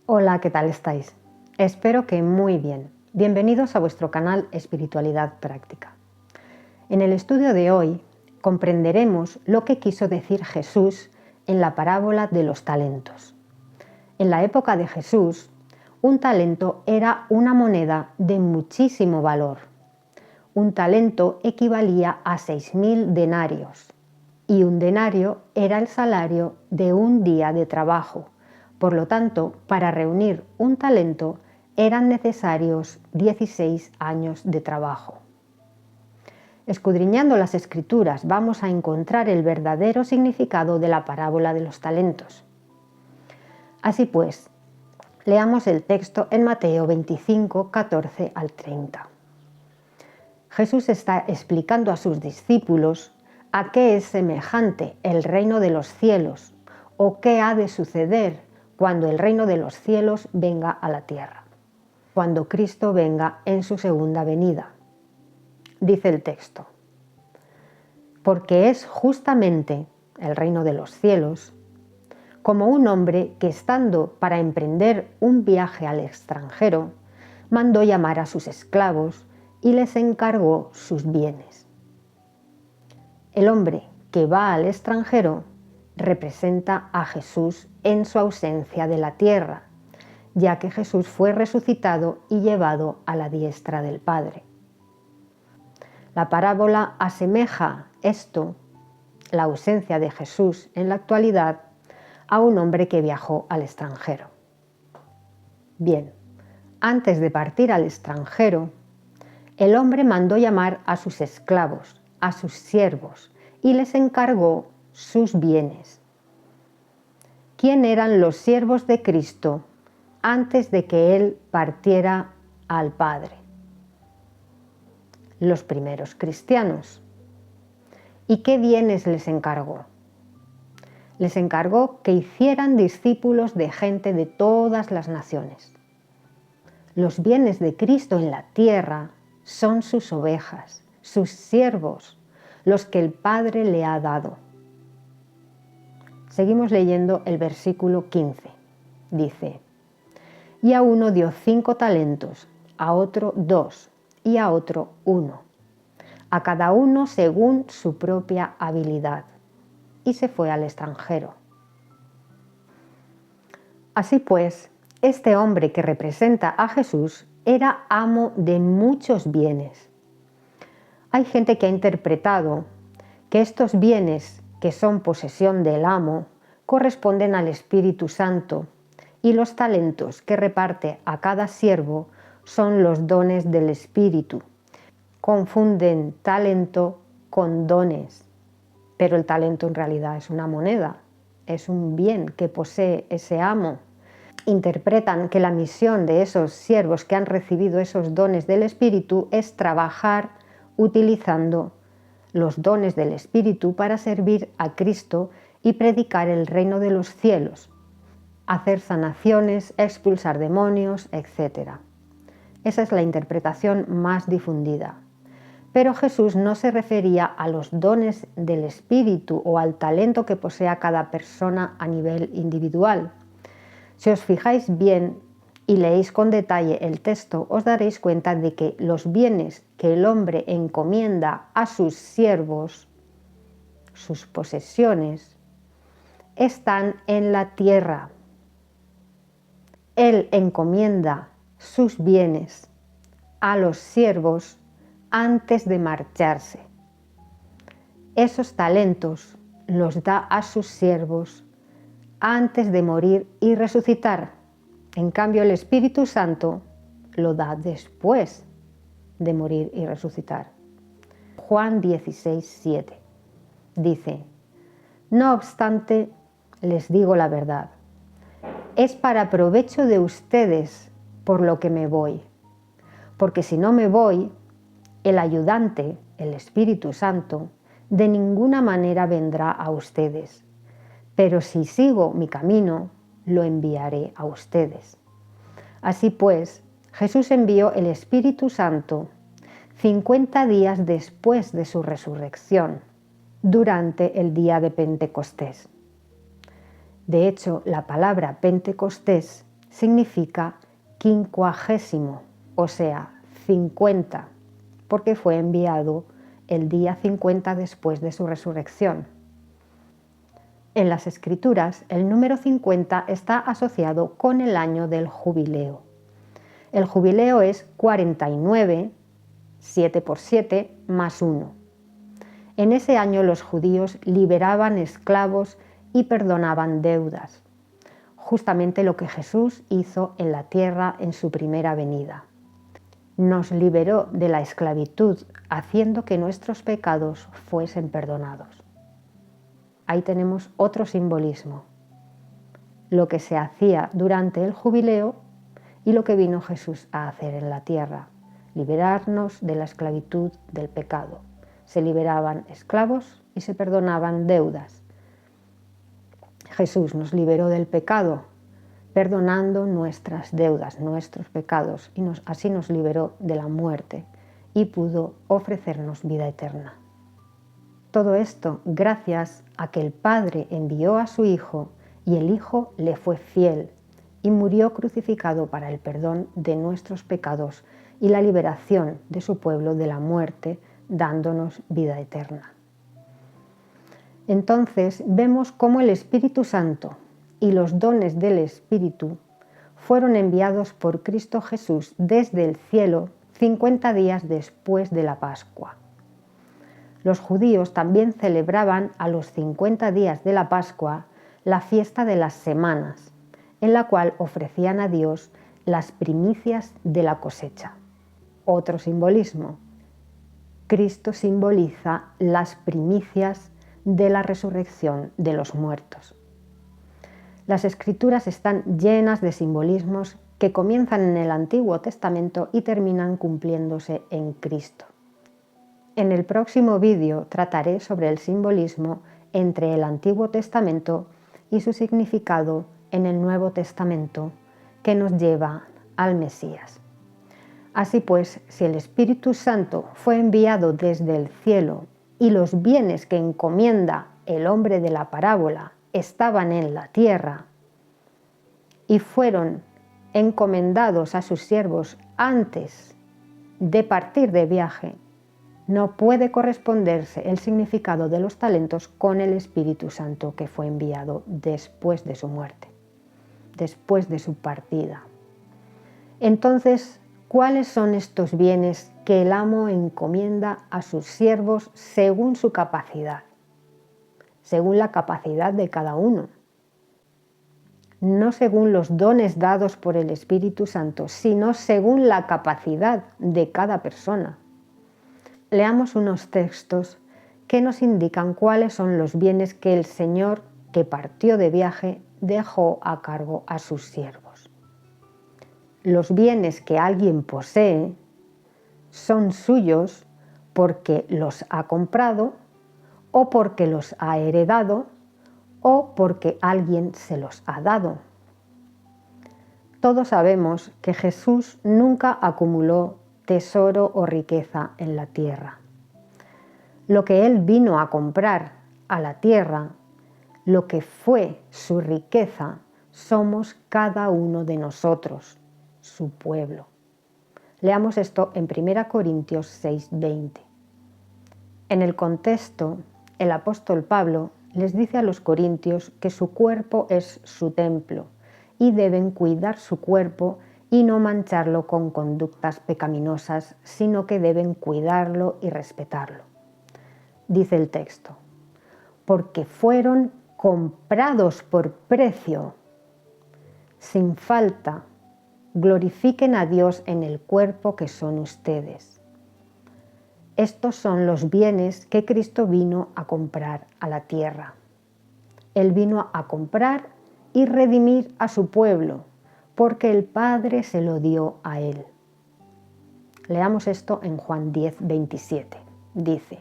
Hola, ¿qué tal estáis? Espero que muy bien. Bienvenidos a vuestro canal Espiritualidad Práctica. En el estudio de hoy comprenderemos lo que quiso decir Jesús en la parábola de los talentos. En la época de Jesús, un talento era una moneda de muchísimo valor. Un talento equivalía a 6.000 denarios y un denario era el salario de un día de trabajo. Por lo tanto, para reunir un talento eran necesarios 16 años de trabajo. Escudriñando las Escrituras vamos a encontrar el verdadero significado de la parábola de los talentos. Así pues, leamos el texto en Mateo 25, 14 al 30. Jesús está explicando a sus discípulos a qué es semejante el reino de los cielos o qué ha de suceder cuando el reino de los cielos venga a la tierra, cuando Cristo venga en su segunda venida. Dice el texto: porque es justamente el reino de los cielos como un hombre que, estando para emprender un viaje al extranjero, mandó llamar a sus esclavos y les encargó sus bienes. El hombre que va al extranjero representa a Jesús en su ausencia de la tierra, ya que Jesús fue resucitado y llevado a la diestra del Padre. La parábola asemeja esto, la ausencia de Jesús en la actualidad, a un hombre que viajó al extranjero. Bien, antes de partir al extranjero, el hombre mandó llamar a sus esclavos, a sus siervos, y les encargó sus bienes. ¿Quién eran los siervos de Cristo antes de que Él partiera al Padre? Los primeros cristianos. ¿Y qué bienes les encargó? Les encargó que hicieran discípulos de gente de todas las naciones. Los bienes de Cristo en la tierra son sus ovejas, sus siervos, los que el Padre le ha dado. Seguimos leyendo el versículo 15. Dice: y a uno dio 5 talentos, a otro 2 y a otro 1, a cada uno según su propia habilidad, y se fue al extranjero. Así pues, este hombre que representa a Jesús era amo de muchos bienes. Hay gente que ha interpretado que estos bienes, que son posesión del amo, corresponden al Espíritu Santo, y los talentos que reparte a cada siervo son los dones del Espíritu. Confunden talento con dones, pero el talento en realidad es una moneda, es un bien que posee ese amo. Interpretan que la misión de esos siervos que han recibido esos dones del Espíritu es trabajar utilizando los dones del Espíritu para servir a Cristo y predicar el reino de los cielos, hacer sanaciones, expulsar demonios, etc. Esa es la interpretación más difundida. Pero Jesús no se refería a los dones del Espíritu o al talento que posea cada persona a nivel individual. Si os fijáis bien y leéis con detalle el texto, os daréis cuenta de que los bienes que el hombre encomienda a sus siervos, sus posesiones, están en la tierra. Él encomienda sus bienes a los siervos antes de marcharse. Esos talentos los da a sus siervos antes de morir y resucitar. En cambio, el Espíritu Santo lo da después de morir y resucitar. Juan 16, 7 dice: no obstante, les digo la verdad, es para provecho de ustedes por lo que me voy, porque si no me voy, el ayudante, el Espíritu Santo, de ninguna manera vendrá a ustedes, pero si sigo mi camino, lo enviaré a ustedes. Así pues, Jesús envió el Espíritu Santo 50 días después de su resurrección, durante el día de Pentecostés. De hecho, la palabra Pentecostés significa quincuagésimo, o sea, 50, porque fue enviado el día 50 después de su resurrección. En las Escrituras, el número 50 está asociado con el año del jubileo. El jubileo es 49, 7 por 7, más 1. En ese año los judíos liberaban esclavos y perdonaban deudas, justamente lo que Jesús hizo en la tierra en su primera venida. Nos liberó de la esclavitud haciendo que nuestros pecados fuesen perdonados. Ahí tenemos otro simbolismo, lo que se hacía durante el jubileo y lo que vino Jesús a hacer en la tierra, liberarnos de la esclavitud del pecado. Se liberaban esclavos y se perdonaban deudas. Jesús nos liberó del pecado, perdonando nuestras deudas, nuestros pecados, y así nos liberó de la muerte y pudo ofrecernos vida eterna. Todo esto gracias a que el Padre envió a su Hijo y el Hijo le fue fiel y murió crucificado para el perdón de nuestros pecados y la liberación de su pueblo de la muerte, dándonos vida eterna. Entonces vemos cómo el Espíritu Santo y los dones del Espíritu fueron enviados por Cristo Jesús desde el cielo 50 días después de la Pascua. Los judíos también celebraban a los 50 días de la Pascua la fiesta de las semanas, en la cual ofrecían a Dios las primicias de la cosecha. Otro simbolismo. Cristo simboliza las primicias de la resurrección de los muertos. Las Escrituras están llenas de simbolismos que comienzan en el Antiguo Testamento y terminan cumpliéndose en Cristo. En el próximo vídeo trataré sobre el simbolismo entre el Antiguo Testamento y su significado en el Nuevo Testamento que nos lleva al Mesías. Así pues, si el Espíritu Santo fue enviado desde el cielo y los bienes que encomienda el hombre de la parábola estaban en la tierra y fueron encomendados a sus siervos antes de partir de viaje, no puede corresponderse el significado de los talentos con el Espíritu Santo que fue enviado después de su muerte, después de su partida. Entonces, ¿cuáles son estos bienes que el amo encomienda a sus siervos según su capacidad? Según la capacidad de cada uno. No según los dones dados por el Espíritu Santo, sino según la capacidad de cada persona. Leamos unos textos que nos indican cuáles son los bienes que el Señor, que partió de viaje, dejó a cargo a sus siervos. Los bienes que alguien posee son suyos porque los ha comprado o porque los ha heredado o porque alguien se los ha dado. Todos sabemos que Jesús nunca acumuló tesoro o riqueza en la tierra. Lo que Él vino a comprar a la tierra, lo que fue su riqueza, somos cada uno de nosotros, su pueblo. Leamos esto en 1 Corintios 6:20. En el contexto, el apóstol Pablo les dice a los corintios que su cuerpo es su templo y deben cuidar su cuerpo y no mancharlo con conductas pecaminosas, sino que deben cuidarlo y respetarlo. Dice el texto, porque fueron comprados por precio, sin falta, glorifiquen a Dios en el cuerpo que son ustedes. Estos son los bienes que Cristo vino a comprar a la tierra. Él vino a comprar y redimir a su pueblo, porque el Padre se lo dio a Él. Leamos esto en Juan 10:27. Dice,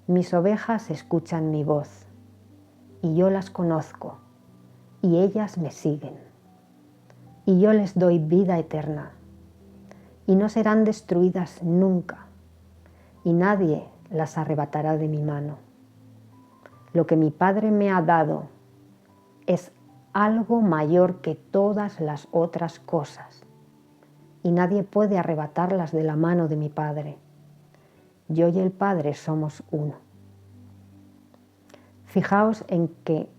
mis ovejas escuchan mi voz, y yo las conozco, y ellas me siguen. Y yo les doy vida eterna, y no serán destruidas nunca, y nadie las arrebatará de mi mano. Lo que mi Padre me ha dado es algo mayor que todas las otras cosas, y nadie puede arrebatarlas de la mano de mi Padre. Yo y el Padre somos uno. Fijaos en que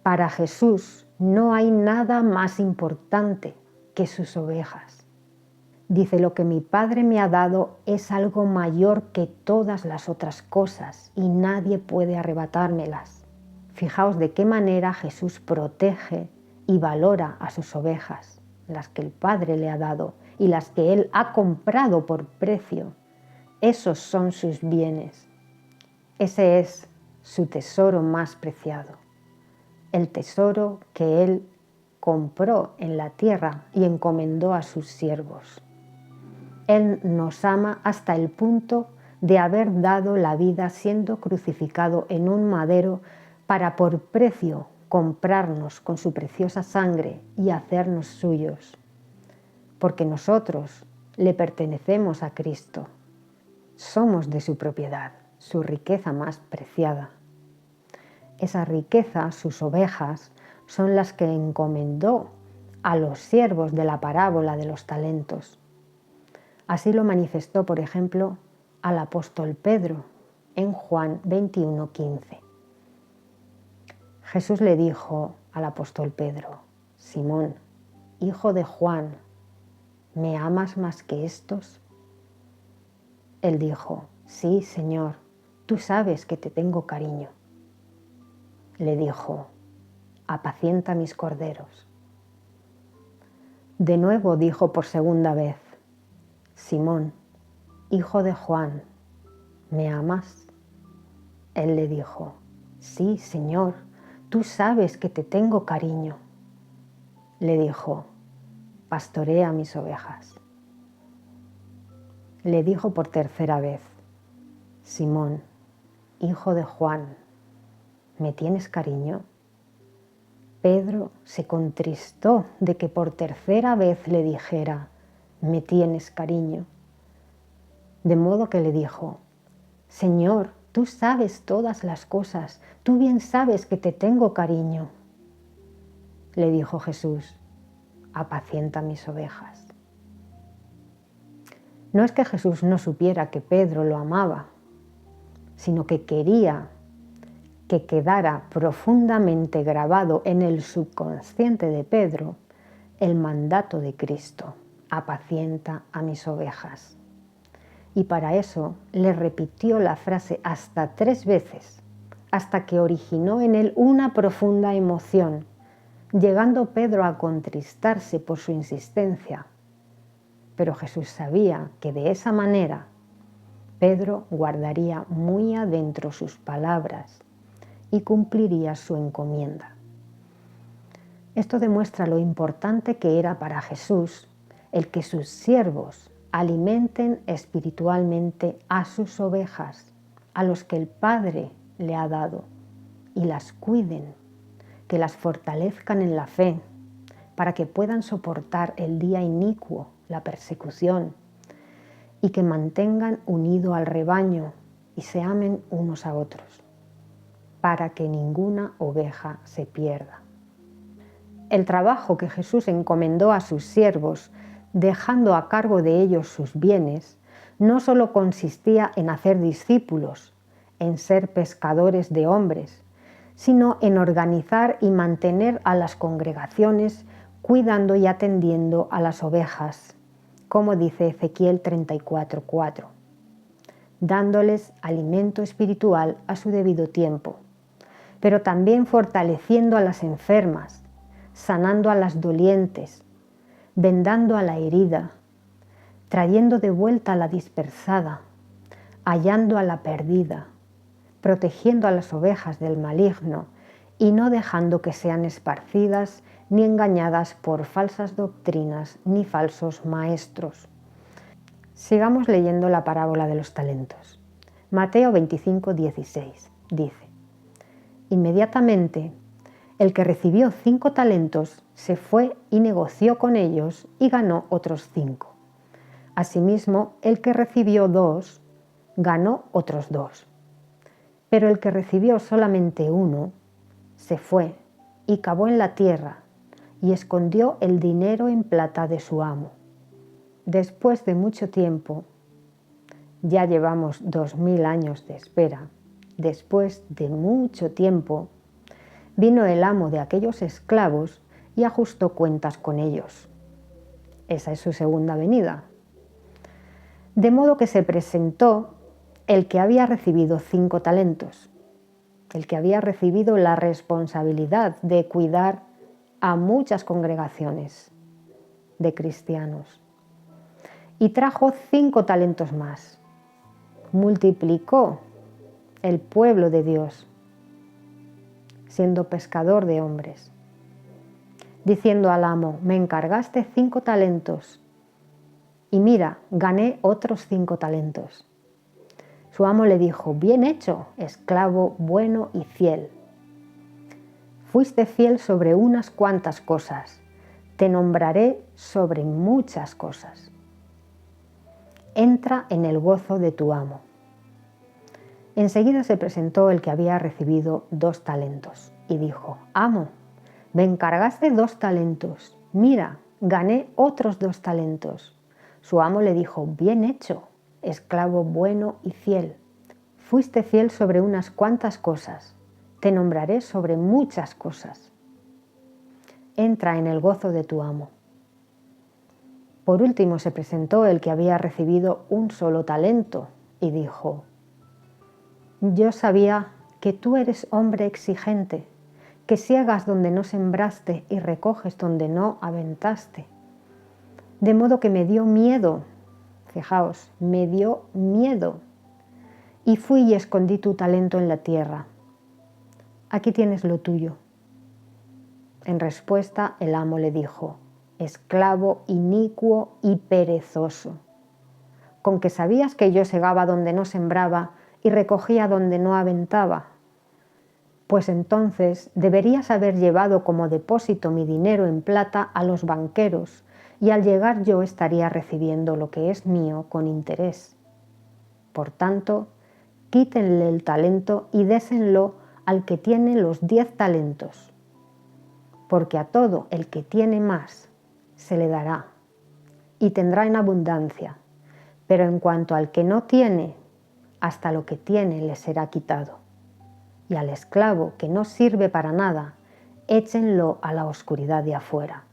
para Jesús no hay nada más importante que sus ovejas. Dice, lo que mi Padre me ha dado es algo mayor que todas las otras cosas y nadie puede arrebatármelas. Fijaos de qué manera Jesús protege y valora a sus ovejas, las que el Padre le ha dado y las que Él ha comprado por precio. Esos son sus bienes. Ese es su tesoro más preciado. El tesoro que Él compró en la tierra y encomendó a sus siervos. Él nos ama hasta el punto de haber dado la vida siendo crucificado en un madero para por precio comprarnos con su preciosa sangre y hacernos suyos. Porque nosotros le pertenecemos a Cristo. Somos de su propiedad, su riqueza más preciada. Esa riqueza, sus ovejas, son las que encomendó a los siervos de la parábola de los talentos. Así lo manifestó, por ejemplo, al apóstol Pedro en Juan 21:15. Jesús le dijo al apóstol Pedro: Simón, hijo de Juan, ¿me amas más que estos? Él dijo: sí, Señor, tú sabes que te tengo cariño. Le dijo: apacienta mis corderos. De nuevo dijo por segunda vez: Simón, hijo de Juan, ¿me amas? Él le dijo: sí, Señor, tú sabes que te tengo cariño. Le dijo: pastorea mis ovejas. Le dijo por tercera vez: Simón, hijo de Juan, ¿me tienes cariño? Pedro se contristó de que por tercera vez le dijera: ¿me tienes cariño? De modo que le dijo: Señor, tú sabes todas las cosas, tú bien sabes que te tengo cariño. Le dijo Jesús: apacienta mis ovejas. No es que Jesús no supiera que Pedro lo amaba, sino que quería que quedara profundamente grabado en el subconsciente de Pedro el mandato de Cristo: apacienta a mis ovejas. Y para eso le repitió la frase hasta 3 veces, hasta que originó en él una profunda emoción, llegando Pedro a contristarse por su insistencia. Pero Jesús sabía que de esa manera Pedro guardaría muy adentro sus palabras y cumpliría su encomienda. Esto demuestra lo importante que era para Jesús el que sus siervos alimenten espiritualmente a sus ovejas, a los que el Padre le ha dado, y las cuiden, que las fortalezcan en la fe, para que puedan soportar el día inicuo, la persecución, y que mantengan unido al rebaño y se amen unos a otros, para que ninguna oveja se pierda. El trabajo que Jesús encomendó a sus siervos, dejando a cargo de ellos sus bienes, no solo consistía en hacer discípulos, en ser pescadores de hombres, sino en organizar y mantener a las congregaciones cuidando y atendiendo a las ovejas, como dice Ezequiel 34:4, dándoles alimento espiritual a su debido tiempo, pero también fortaleciendo a las enfermas, sanando a las dolientes, vendando a la herida, trayendo de vuelta a la dispersada, hallando a la perdida, protegiendo a las ovejas del maligno y no dejando que sean esparcidas ni engañadas por falsas doctrinas ni falsos maestros. Sigamos leyendo la parábola de los talentos. Mateo 25:16 dice: inmediatamente el que recibió 5 talentos se fue y negoció con ellos y ganó otros 5. Asimismo, el que recibió 2 ganó otros 2. Pero el que recibió solamente 1 se fue y cavó en la tierra y escondió el dinero en plata de su amo. Después de mucho tiempo, ya llevamos 2000 años de espera, después de mucho tiempo, vino el amo de aquellos esclavos y ajustó cuentas con ellos. Esa es su segunda venida. De modo que se presentó el que había recibido 5 talentos, el que había recibido la responsabilidad de cuidar a muchas congregaciones de cristianos, y trajo 5 talentos más. Multiplicó el pueblo de Dios, siendo pescador de hombres, diciendo al amo: me encargaste 5 talentos, y mira, gané otros 5 talentos. Su amo le dijo: bien hecho, esclavo bueno y fiel. Fuiste fiel sobre unas cuantas cosas, te nombraré sobre muchas cosas. Entra en el gozo de tu amo. Enseguida se presentó el que había recibido 2 talentos y dijo: amo, me encargaste 2 talentos, mira, gané otros 2 talentos. Su amo le dijo: bien hecho, esclavo bueno y fiel. Fuiste fiel sobre unas cuantas cosas, te nombraré sobre muchas cosas. Entra en el gozo de tu amo. Por último se presentó el que había recibido 1 solo talento y dijo: yo sabía que tú eres hombre exigente, que siegas donde no sembraste y recoges donde no aventaste. De modo que me dio miedo, fijaos, me dio miedo, y fui y escondí tu talento en la tierra. Aquí tienes lo tuyo. En respuesta, el amo le dijo: esclavo inicuo y perezoso, con que sabías que yo segaba donde no sembraba y recogía donde no aventaba. Pues entonces deberías haber llevado como depósito mi dinero en plata a los banqueros, y al llegar yo estaría recibiendo lo que es mío con interés. Por tanto, quítenle el talento y désenlo al que tiene los 10 talentos, porque a todo el que tiene más se le dará y tendrá en abundancia, pero en cuanto al que no tiene, hasta lo que tiene le será quitado. Y al esclavo que no sirve para nada, échenlo a la oscuridad de afuera.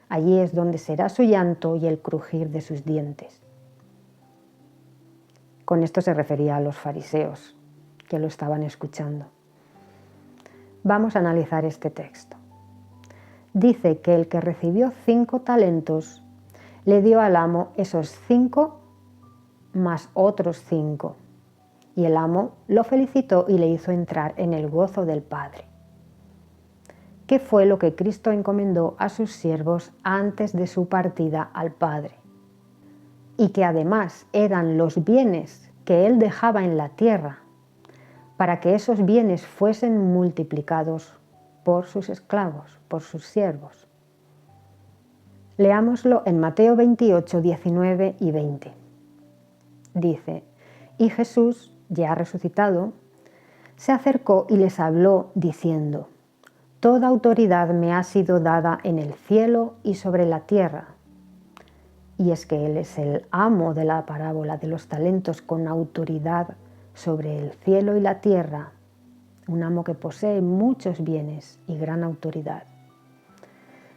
Allí es donde será su llanto y el crujir de sus dientes. Con esto se refería a los fariseos, que lo estaban escuchando. Vamos a analizar este texto. Dice que el que recibió 5 talentos le dio al amo esos 5 más otros 5. Y el amo lo felicitó y le hizo entrar en el gozo del Padre. ¿Qué fue lo que Cristo encomendó a sus siervos antes de su partida al Padre? Y que además eran los bienes que Él dejaba en la tierra, para que esos bienes fuesen multiplicados por sus esclavos, por sus siervos. Leámoslo en Mateo 28, 19 y 20. Dice: y Jesús, ya resucitado, se acercó y les habló diciendo: toda autoridad me ha sido dada en el cielo y sobre la tierra. Y es que Él es el amo de la parábola de los talentos, con autoridad sobre el cielo y la tierra, un amo que posee muchos bienes y gran autoridad.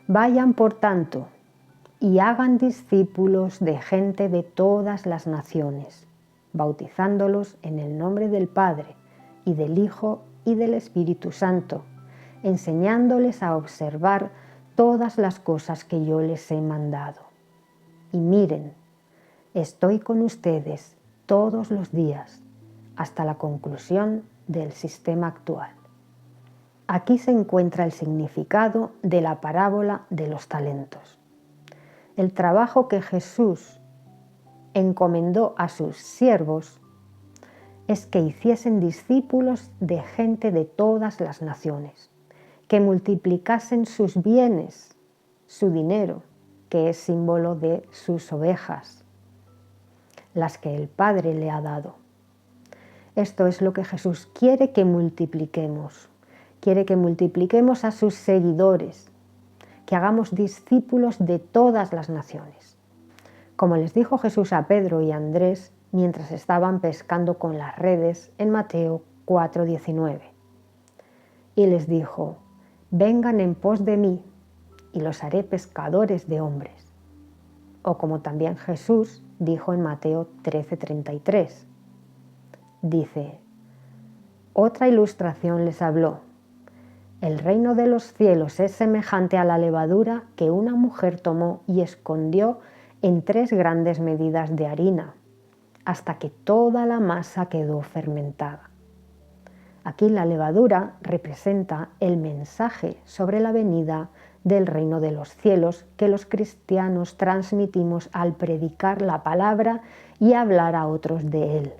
Vayan, por tanto, y hagan discípulos de gente de todas las naciones, bautizándolos en el nombre del Padre, y del Hijo, y del Espíritu Santo, enseñándoles a observar todas las cosas que yo les he mandado. Y miren, estoy con ustedes todos los días, hasta la conclusión del sistema actual. Aquí se encuentra el significado de la parábola de los talentos. El trabajo que Jesús encomendó a sus siervos es que hiciesen discípulos de gente de todas las naciones, que multiplicasen sus bienes, su dinero, que es símbolo de sus ovejas, las que el Padre le ha dado. Esto es lo que Jesús quiere que multipliquemos, quiere que multipliquemos a sus seguidores, que hagamos discípulos de todas las naciones. Como les dijo Jesús a Pedro y a Andrés mientras estaban pescando con las redes en Mateo 4:19. Y les dijo: vengan en pos de mí y los haré pescadores de hombres. O como también Jesús dijo en Mateo 13:33. Dice: otra ilustración les habló. El reino de los cielos es semejante a la levadura que una mujer tomó y escondió en 3 grandes medidas de harina, hasta que toda la masa quedó fermentada. Aquí la levadura representa el mensaje sobre la venida del reino de los cielos que los cristianos transmitimos al predicar la palabra y hablar a otros de él.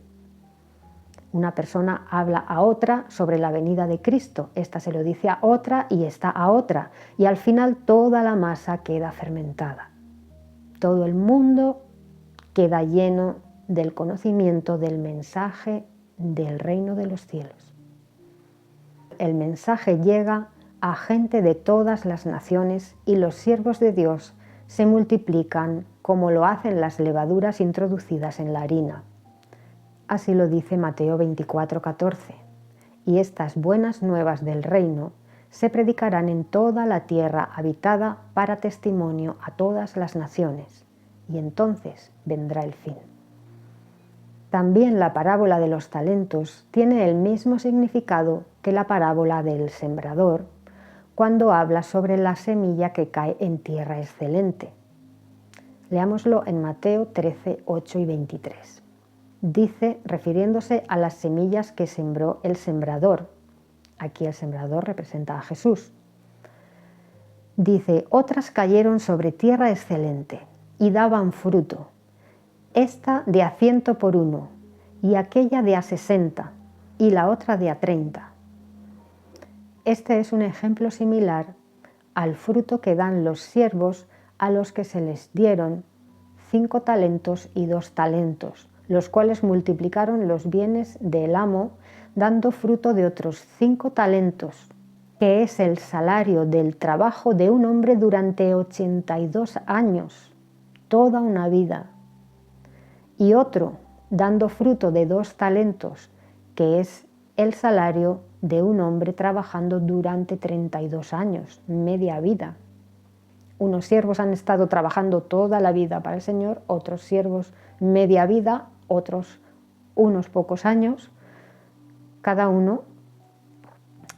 Una persona habla a otra sobre la venida de Cristo, esta se lo dice a otra y esta a otra, y al final toda la masa queda fermentada. Todo el mundo queda lleno del conocimiento del mensaje del reino de los cielos. El mensaje llega a gente de todas las naciones y los siervos de Dios se multiplican como lo hacen las levaduras introducidas en la harina. Así lo dice Mateo 24:14. Y estas buenas nuevas del reino se predicarán en toda la tierra habitada para testimonio a todas las naciones, y entonces vendrá el fin. También la parábola de los talentos tiene el mismo significado que la parábola del sembrador, cuando habla sobre la semilla que cae en tierra excelente. Leámoslo en Mateo 13:8 y 23. Dice, refiriéndose a las semillas que sembró el sembrador. Aquí el sembrador representa a Jesús. Dice: otras cayeron sobre tierra excelente y daban fruto, esta de a 100 por 1, y aquella de a 60, y la otra de a 30. Este es un ejemplo similar al fruto que dan los siervos a los que se les dieron 5 talentos y 2 talentos, los cuales multiplicaron los bienes del amo, dando fruto de otros 5 talentos, que es el salario del trabajo de un hombre durante 82 años, toda una vida. Y otro, dando fruto de 2 talentos, que es el salario de un hombre trabajando durante 32 años, media vida. Unos siervos han estado trabajando toda la vida para el Señor, otros siervos media vida, otros unos pocos años, cada uno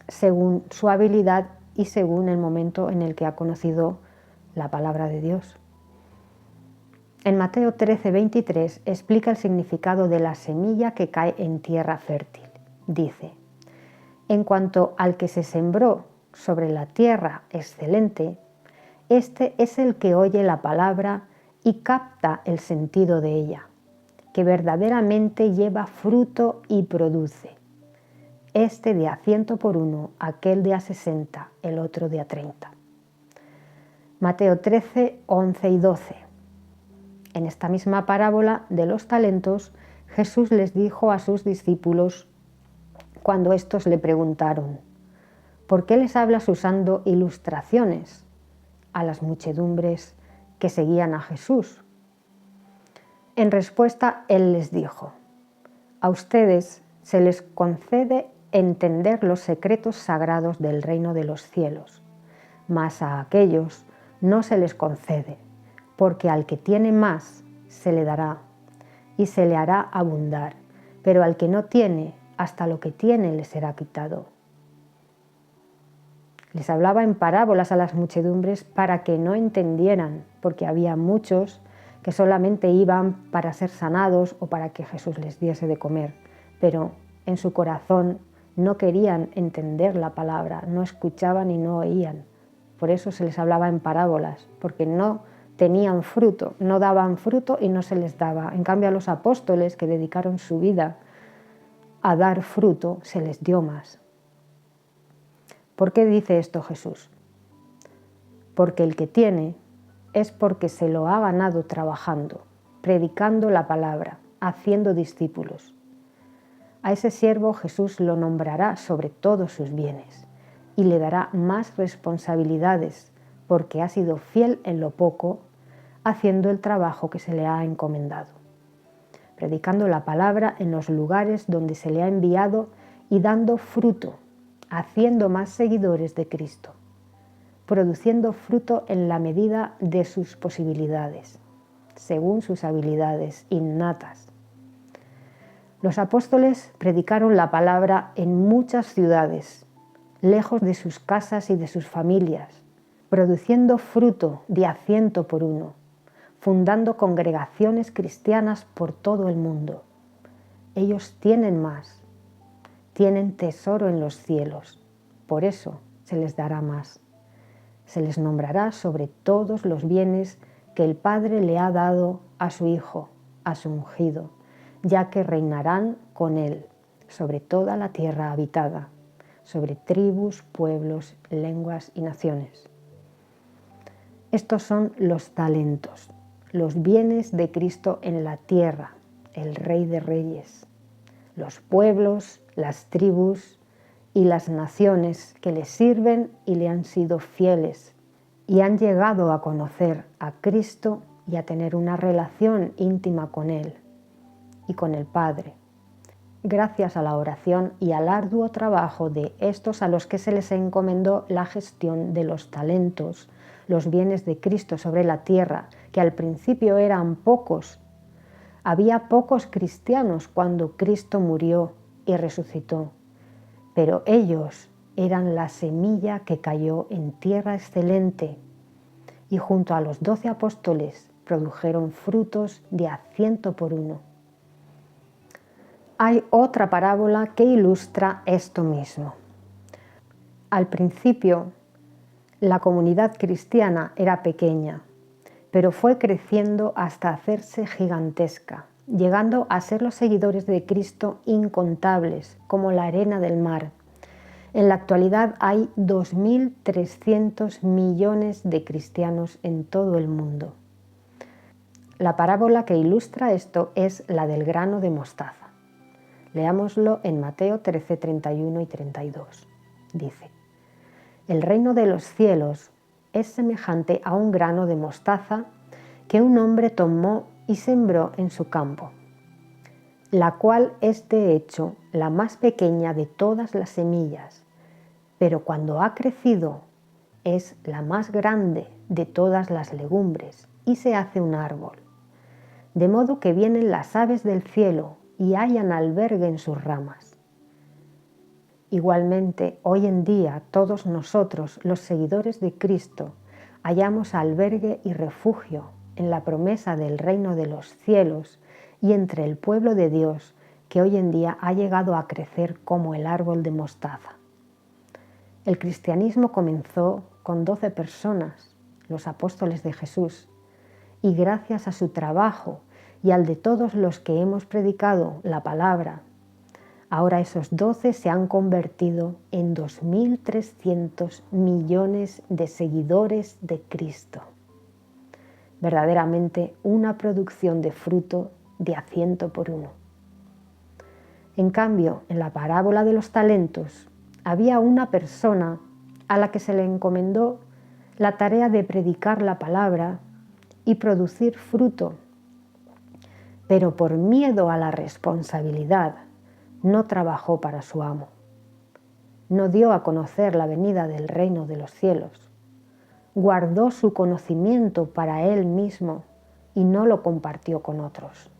según su habilidad y según el momento en el que ha conocido la palabra de Dios. En Mateo 13:23 explica el significado de la semilla que cae en tierra fértil. Dice: en cuanto al que se sembró sobre la tierra excelente, este es el que oye la palabra y capta el sentido de ella, que verdaderamente lleva fruto y produce. Este de a 100 por 1, aquel de a 60, el otro de a 30. Mateo 13, 11 y 12. En esta misma parábola de los talentos, Jesús les dijo a sus discípulos cuando éstos le preguntaron: ¿por qué les hablas usando ilustraciones a las muchedumbres que seguían a Jesús? En respuesta, él les dijo: a ustedes se les concede entender los secretos sagrados del reino de los cielos, mas a aquellos no se les concede, porque al que tiene más se le dará y se le hará abundar, pero al que no tiene, hasta lo que tiene le será quitado. Les hablaba en parábolas a las muchedumbres para que no entendieran, porque había muchos que solamente iban para ser sanados o para que Jesús les diese de comer, pero en su corazón no querían entender la palabra, no escuchaban y no oían. Por eso se les hablaba en parábolas, porque no tenían fruto, no daban fruto y no se les daba. En cambio, a los apóstoles que dedicaron su vida a dar fruto, se les dio más. ¿Por qué dice esto Jesús? Porque el que tiene es porque se lo ha ganado trabajando, predicando la palabra, haciendo discípulos. A ese siervo Jesús lo nombrará sobre todos sus bienes, y le dará más responsabilidades porque ha sido fiel en lo poco, haciendo el trabajo que se le ha encomendado, predicando la palabra en los lugares donde se le ha enviado y dando fruto, haciendo más seguidores de Cristo, produciendo fruto en la medida de sus posibilidades, según sus habilidades innatas. Los apóstoles predicaron la palabra en muchas ciudades, lejos de sus casas y de sus familias, produciendo fruto de a 100 por uno, fundando congregaciones cristianas por todo el mundo. Ellos tienen más, tienen tesoro en los cielos, por eso se les dará más. Se les nombrará sobre todos los bienes que el Padre le ha dado a su Hijo, a su ungido, ya que reinarán con él sobre toda la tierra habitada, sobre tribus, pueblos, lenguas y naciones. Estos son los talentos, los bienes de Cristo en la tierra, el Rey de Reyes, los pueblos, las tribus y las naciones que le sirven y le han sido fieles y han llegado a conocer a Cristo y a tener una relación íntima con Él y con el Padre, gracias a la oración y al arduo trabajo de estos a los que se les encomendó la gestión de los talentos, los bienes de Cristo sobre la tierra, que al principio eran pocos. Había pocos cristianos cuando Cristo murió y resucitó, pero ellos eran la semilla que cayó en tierra excelente y junto a los 12 apóstoles produjeron frutos de a 100 por uno. Hay otra parábola que ilustra esto mismo. Al principio, la comunidad cristiana era pequeña, pero fue creciendo hasta hacerse gigantesca, llegando a ser los seguidores de Cristo incontables, como la arena del mar. En la actualidad hay 2.300 millones de cristianos en todo el mundo. La parábola que ilustra esto es la del grano de mostaza. Leámoslo en Mateo 13, 31 y 32. Dice: El reino de los cielos es semejante a un grano de mostaza que un hombre tomó y sembró en su campo, la cual es de hecho la más pequeña de todas las semillas, pero cuando ha crecido es la más grande de todas las legumbres y se hace un árbol, de modo que vienen las aves del cielo y hallan albergue en sus ramas. Igualmente, hoy en día todos nosotros, los seguidores de Cristo, hallamos albergue y refugio en la promesa del reino de los cielos y entre el pueblo de Dios que hoy en día ha llegado a crecer como el árbol de mostaza. El cristianismo comenzó con 12 personas, los apóstoles de Jesús, y gracias a su trabajo y al de todos los que hemos predicado la palabra, ahora esos 12 se han convertido en 2.300 millones de seguidores de Cristo. Verdaderamente una producción de fruto de a 100 por uno. En cambio, en la parábola de los talentos, había una persona a la que se le encomendó la tarea de predicar la palabra y producir fruto, pero por miedo a la responsabilidad no trabajó para su amo. No dio a conocer la venida del reino de los cielos. Guardó su conocimiento para él mismo y no lo compartió con otros.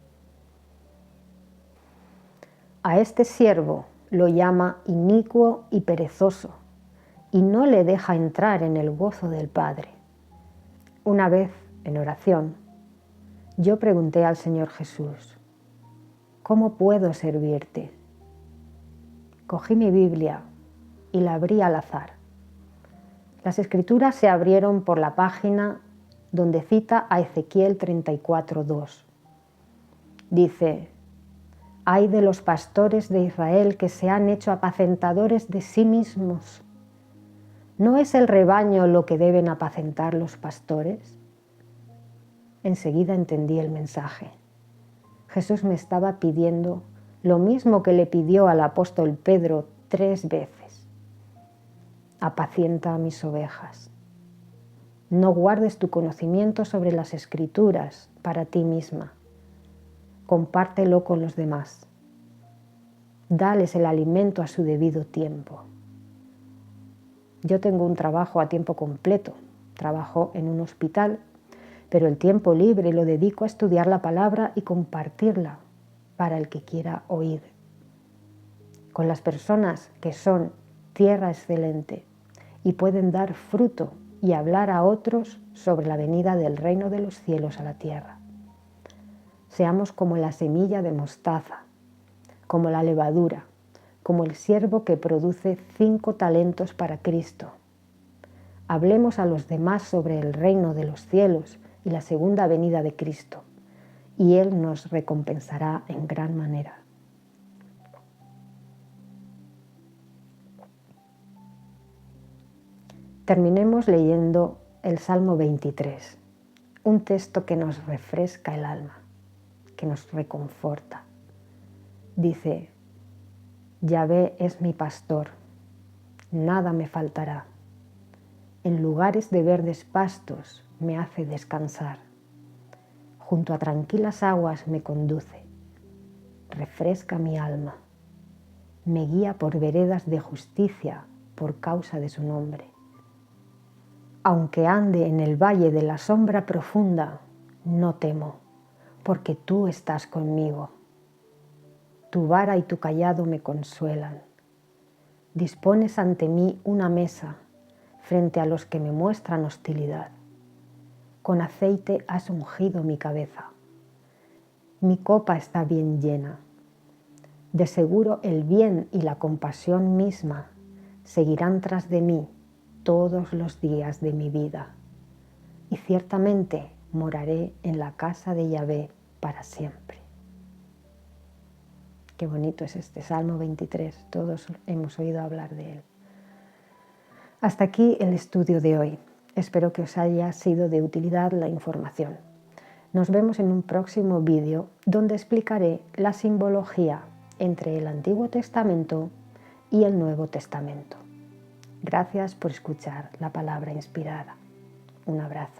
A este siervo lo llama inicuo y perezoso y no le deja entrar en el gozo del Padre. Una vez, en oración, yo pregunté al Señor Jesús: ¿cómo puedo servirte? Cogí mi Biblia y la abrí al azar. Las Escrituras se abrieron por la página donde cita a Ezequiel 34:2. Dice: «Ay de los pastores de Israel que se han hecho apacentadores de sí mismos. ¿No es el rebaño lo que deben apacentar los pastores?». Enseguida entendí el mensaje. Jesús me estaba pidiendo lo mismo que le pidió al apóstol Pedro 3 veces. apacienta a mis ovejas. No guardes tu conocimiento sobre las Escrituras para ti misma. Compártelo con los demás. Dales el alimento a su debido tiempo. Yo tengo un trabajo a tiempo completo. Trabajo en un hospital, pero el tiempo libre lo dedico a estudiar la palabra y compartirla para el que quiera oír. Con las personas que son tierra excelente y pueden dar fruto y hablar a otros sobre la venida del reino de los cielos a la tierra. Seamos como la semilla de mostaza, como la levadura, como el siervo que produce 5 talentos para Cristo. Hablemos a los demás sobre el reino de los cielos y la segunda venida de Cristo, y Él nos recompensará en gran manera. Terminemos leyendo el Salmo 23, un texto que nos refresca el alma, que nos reconforta. Dice: Yahvé es mi pastor, nada me faltará. En lugares de verdes pastos me hace descansar. Junto a tranquilas aguas me conduce, refresca mi alma. Me guía por veredas de justicia por causa de su nombre. Aunque ande en el valle de la sombra profunda, no temo, porque tú estás conmigo. Tu vara y tu cayado me consuelan. Dispones ante mí una mesa frente a los que me muestran hostilidad. Con aceite has ungido mi cabeza. Mi copa está bien llena. De seguro el bien y la compasión misma seguirán tras de mí todos los días de mi vida, y ciertamente moraré en la casa de Yahvé para siempre. Qué bonito es este Salmo 23, todos hemos oído hablar de él. Hasta aquí el estudio de hoy. Espero que os haya sido de utilidad la información. Nos vemos en un próximo vídeo donde explicaré la simbología entre el Antiguo Testamento y el Nuevo Testamento. Gracias por escuchar la palabra inspirada. Un abrazo.